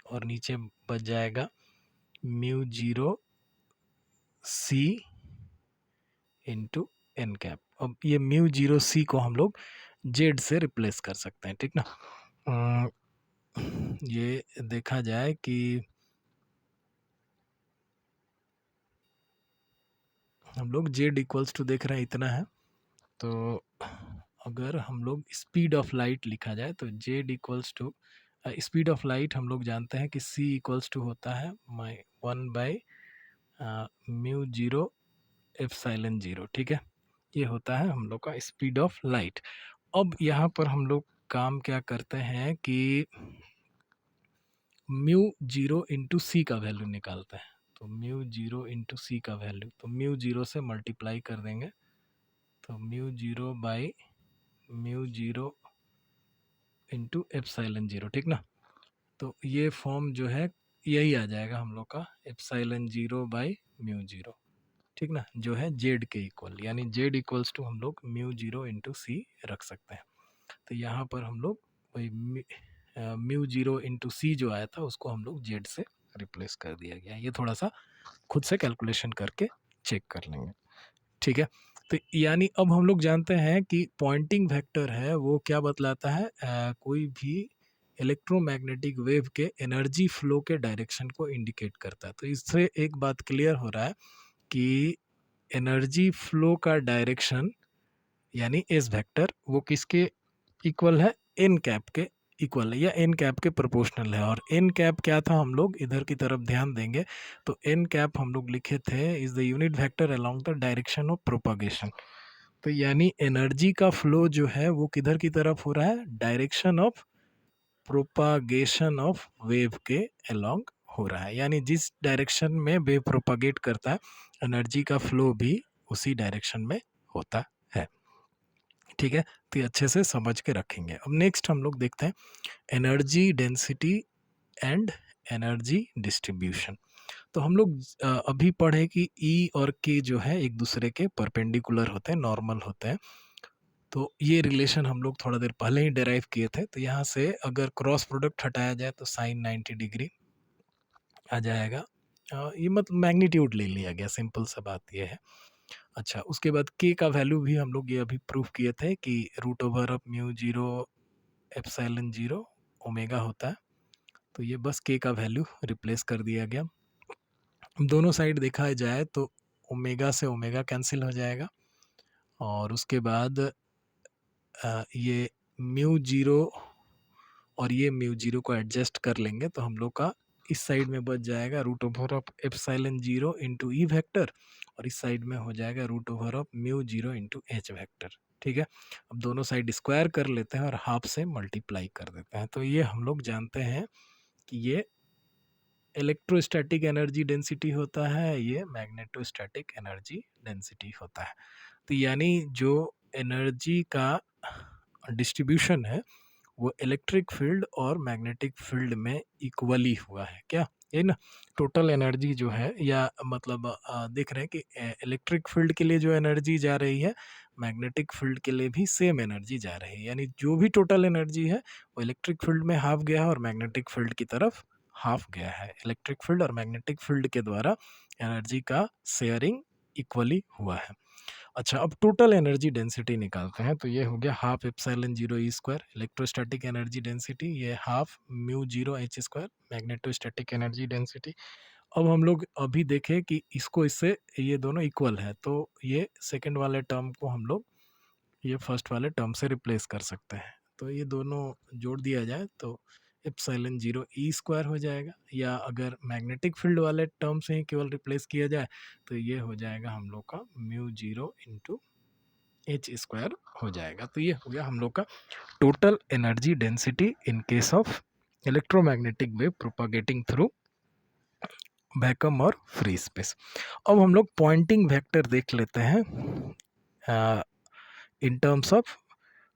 और नीचे बच जाएगा म्यू जीरो सी इंटू एन कैप। अब ये म्यू जीरो सी को हम लोग जेड से रिप्लेस कर सकते हैं, ठीक ना। ये देखा जाए कि हम लोग जेड इक्वल्स टू देख रहे हैं इतना है, तो अगर हम लोग स्पीड ऑफ लाइट लिखा जाए तो Z equals to speed of light हम लोग जानते हैं कि सी इक्वल्स टू होता है माई 1 म्यू जीरो एप्सिलॉन जीरो, ठीक है, ये होता है हम लोग का स्पीड ऑफ लाइट। अब यहाँ पर हम लोग काम क्या करते हैं कि म्यू जीरो इंटू सी का वैल्यू निकालते हैं। तो म्यू जीरो इंटू सी का वैल्यू, तो म्यू जीरो से मल्टीप्लाई कर देंगे, तो mu zero by mu zero into epsilon zero, ठीक ना। तो ये फॉर्म जो है यही आ जाएगा हम लोग का, epsilon zero by mu zero, ठीक ना, जो है जेड के इक्वल, यानी जेड इक्वल्स टू हम लोग म्यू जीरो इंटू सी रख सकते हैं। तो यहाँ पर हम लोग वही म्यू जीरो इंटू सी जो आया था उसको हम लोग जेड से रिप्लेस कर दिया गया। ये थोड़ा सा खुद से कैलकुलेशन करके चेक कर लेंगे, ठीक है। तो यानी अब हम लोग जानते हैं कि पॉइंटिंग वेक्टर है वो क्या बतलाता है, कोई भी इलेक्ट्रोमैग्नेटिक वेव के एनर्जी फ्लो के डायरेक्शन को इंडिकेट करता है। तो इससे एक बात क्लियर हो रहा है कि एनर्जी फ्लो का डायरेक्शन यानी एस वेक्टर वो किसके इक्वल है, एन कैप के इक्वल है या एन कैप के प्रोपोर्शनल है। और एन कैप क्या था, हम लोग इधर की तरफ ध्यान देंगे तो एन कैप हम लोग लिखे थे is the unit vector along the direction of propagation. तो यानी एनर्जी का फ्लो जो है वो किधर की तरफ हो रहा है, direction of propagation of wave के अलोंग हो रहा है। यानी जिस डायरेक्शन में वेव प्रोपागेट करता है एनर्जी का फ्लो भी उसी डायरेक्शन में होता है, ठीक है। तो ये अच्छे से समझ के रखेंगे। अब नेक्स्ट हम लोग देखते हैं energy density and energy distribution. तो हम लोग अभी पढ़े कि ई और के जो है एक दूसरे के परपेंडिकुलर होते हैं, नॉर्मल होते हैं। तो ये रिलेशन हम लोग थोड़ा देर पहले ही डेराइव किए थे। तो यहाँ से अगर क्रॉस प्रोडक्ट हटाया जाए तो साइन 90 डिग्री आ जाएगा। ये मतलब मैग्नीट्यूड ले लिया गया, सिंपल सा बात ये है। अच्छा, उसके बाद के का वैल्यू भी हम लोग ये अभी प्रूफ किए थे कि root over of mu zero epsilon zero omega होता है। तो ये बस के का वैल्यू रिप्लेस कर दिया गया। दोनों साइड देखा जाए तो ओमेगा से ओमेगा कैंसिल हो जाएगा और उसके बाद ये म्यू जीरो और ये म्यू जीरो को एडजस्ट कर लेंगे तो हम लोग का इस साइड में बच जाएगा root over of epsilon zero into E vector और इस साइड में हो जाएगा root over of mu zero into H vector, ठीक है। अब दोनों साइड स्क्वायर कर लेते हैं और हाफ से मल्टीप्लाई कर देते हैं। तो ये हम लोग जानते हैं कि ये इलेक्ट्रोस्टैटिक एनर्जी डेंसिटी होता है, ये मैग्नेटोस्टैटिक एनर्जी डेंसिटी होता है। तो यानी जो एनर्जी का डिस्ट्रीब्यूशन है वो इलेक्ट्रिक फील्ड और मैग्नेटिक फील्ड में इक्वली हुआ है, क्या ये ना। टोटल एनर्जी जो है या मतलब देख रहे हैं कि इलेक्ट्रिक फील्ड के लिए जो एनर्जी जा रही है मैग्नेटिक फील्ड के लिए भी सेम एनर्जी जा रही है। यानी जो भी टोटल एनर्जी है वो इलेक्ट्रिक फील्ड में हाफ गया है और मैग्नेटिक फील्ड की तरफ हाफ गया है। इलेक्ट्रिक फील्ड और मैग्नेटिक फील्ड के द्वारा एनर्जी का शेयरिंग इक्वली हुआ है। अच्छा, अब टोटल एनर्जी डेंसिटी निकालते हैं। तो ये हो गया half epsilon zero E square electrostatic energy density, ये half mu zero H square magnetostatic energy density. अब हम लोग अभी देखें कि इसको इससे ये दोनों इक्वल है तो ये सेकंड वाले टर्म को हम लोग ये फर्स्ट वाले टर्म से रिप्लेस कर सकते हैं। तो ये दोनों जोड़ दिया जाए तो एप्सिलॉन जीरो ई स्क्वायर हो जाएगा, या अगर मैग्नेटिक फील्ड वाले टर्म से ही केवल रिप्लेस किया जाए तो ये हो जाएगा हम लोग का mu zero into H square हो जाएगा। तो ये हो गया हम लोग का total energy density in case of electromagnetic wave propagating through vacuum और फ्री स्पेस। अब हम लोग पॉइंटिंग वेक्टर देख लेते हैं in terms of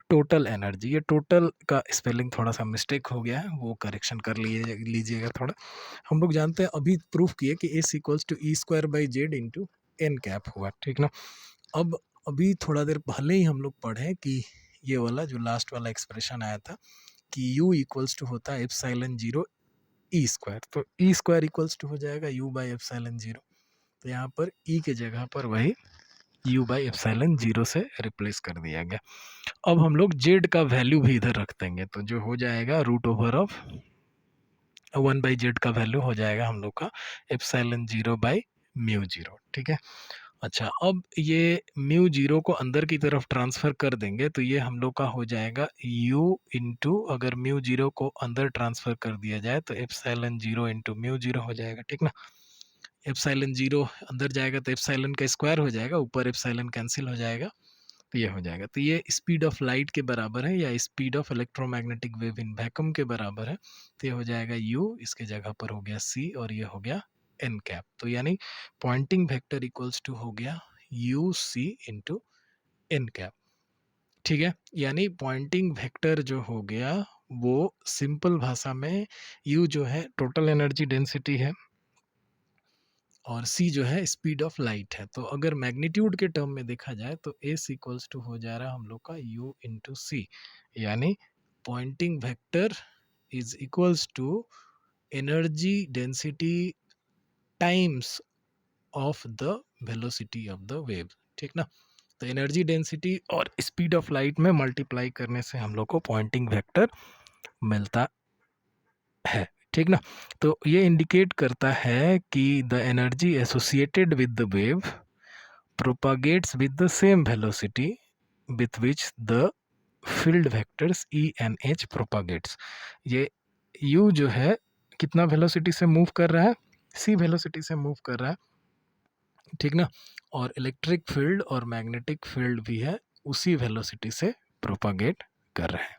total energy. ये टोटल का स्पेलिंग थोड़ा सा मिस्टेक हो गया है, वो करेक्शन कर लीजिएगा थोड़ा। हम लोग जानते हैं अभी प्रूफ किए कि S equals to E square by Z into N cap हुआ, ठीक ना। अब अभी थोड़ा देर पहले ही हम लोग पढ़े कि ये वाला जो लास्ट वाला एक्सप्रेशन आया था कि u इक्वल्स टू होता है एप्सिलॉन जीरो ई स्क्वायर। तो ई स्क्वायर इक्वल्स टू हो जाएगा u बाई एप्सिलॉन जीरो। तो यहाँ पर e के जगह पर वही u बाई एप्सिलॉन जीरो से रिप्लेस कर दिया गया। अब हम लोग z का वैल्यू भी इधर रख देंगे तो जो हो जाएगा root over of 1 by Z का वैल्यू हो जाएगा हम लोग का epsilon zero by mu zero, ठीक है। अच्छा, अब ये म्यू जीरो को अंदर की तरफ ट्रांसफर कर देंगे तो ये हम लोग का हो जाएगा u इंटू, अगर म्यू जीरो को अंदर ट्रांसफर कर दिया जाए तो epsilon zero into mu zero हो जाएगा, ठीक ना। एप्सिलॉन जीरो अंदर जाएगा तो एप्सिलॉन का स्क्वायर हो जाएगा, ऊपर एप्सिलॉन कैंसिल हो जाएगा तो ये हो जाएगा। तो ये स्पीड ऑफ लाइट के बराबर है या speed of electromagnetic wave in vacuum के बराबर है। तो ये हो जाएगा u, इसके जगह पर हो गया c और ये हो गया n कैप। तो यानी पॉइंटिंग वेक्टर इक्वल्स टू हो गया u c into n cap. ठीक है, यानी पॉइंटिंग वेक्टर जो हो गया वो सिंपल भाषा में u जो है टोटल एनर्जी डेंसिटी है और c जो है स्पीड ऑफ लाइट है। तो अगर मैग्नीट्यूड के टर्म में देखा जाए तो s इक्वल्स टू हो जा रहा है हम लोग का u इंटू सी, यानी Poynting vector is equals to energy density times of the velocity of the wave. ठीक ना, तो एनर्जी डेंसिटी और स्पीड ऑफ लाइट में मल्टीप्लाई करने से हम लोग को पॉइंटिंग वेक्टर मिलता है। ठीक ना, तो ये इंडिकेट करता है कि the energy associated with the wave propagates with the same velocity with which the field vectors E and H propagates। ये U जो है कितना वेलोसिटी से मूव कर रहा है, C वेलोसिटी से मूव कर रहा है। ठीक ना, और इलेक्ट्रिक फील्ड और मैग्नेटिक फील्ड भी है उसी वेलोसिटी से प्रोपागेट कर रहे हैं।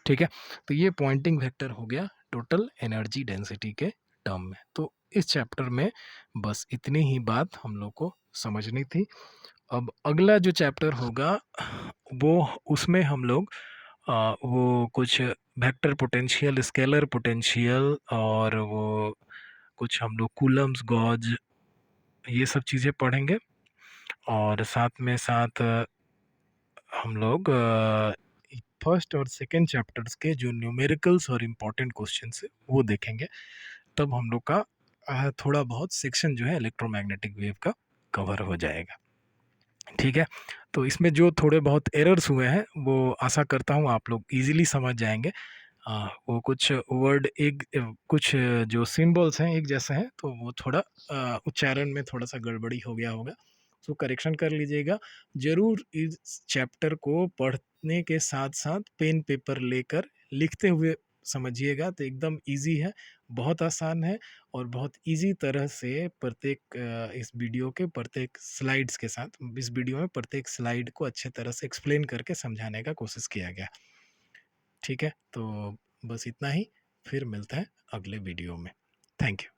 ठीक है, तो ये पॉइंटिंग वेक्टर हो गया टोटल एनर्जी डेंसिटी के टर्म में। तो इस चैप्टर में बस इतनी ही बात हम लोग को समझनी थी। अब अगला जो चैप्टर होगा वो उसमें हम लोग वो कुछ वेक्टर पोटेंशियल, स्केलर पोटेंशियल और वो कुछ हम लोग कूलम्स, गॉज, ये सब चीज़ें पढ़ेंगे। और साथ में साथ हम लोग फर्स्ट और सेकंड चैप्टर्स के जो न्यूमेरिकल्स और इम्पोर्टेंट क्वेश्चंस है वो देखेंगे। तब हम लोग का थोड़ा बहुत सेक्शन जो है इलेक्ट्रोमैग्नेटिक वेव का कवर हो जाएगा। ठीक है, तो इसमें जो थोड़े बहुत एरर्स हुए हैं वो आशा करता हूँ आप लोग इजीली समझ जाएंगे। वो कुछ वर्ड एक कुछ जो सिंबल्स हैं एक जैसे हैं, तो वो थोड़ा उच्चारण में थोड़ा सा गड़बड़ी हो गया होगा, तो करेक्शन कर लीजिएगा। ज़रूर इस चैप्टर को पढ़ने के साथ साथ पेन पेपर लेकर लिखते हुए समझिएगा, तो एकदम इजी है, बहुत आसान है और बहुत इजी तरह से प्रत्येक इस वीडियो के प्रत्येक स्लाइड्स के साथ, इस वीडियो में प्रत्येक स्लाइड को अच्छे तरह से एक्सप्लेन करके समझाने का कोशिश किया गया। ठीक है, तो बस इतना ही, फिर मिलते हैं अगले वीडियो में। Thank you.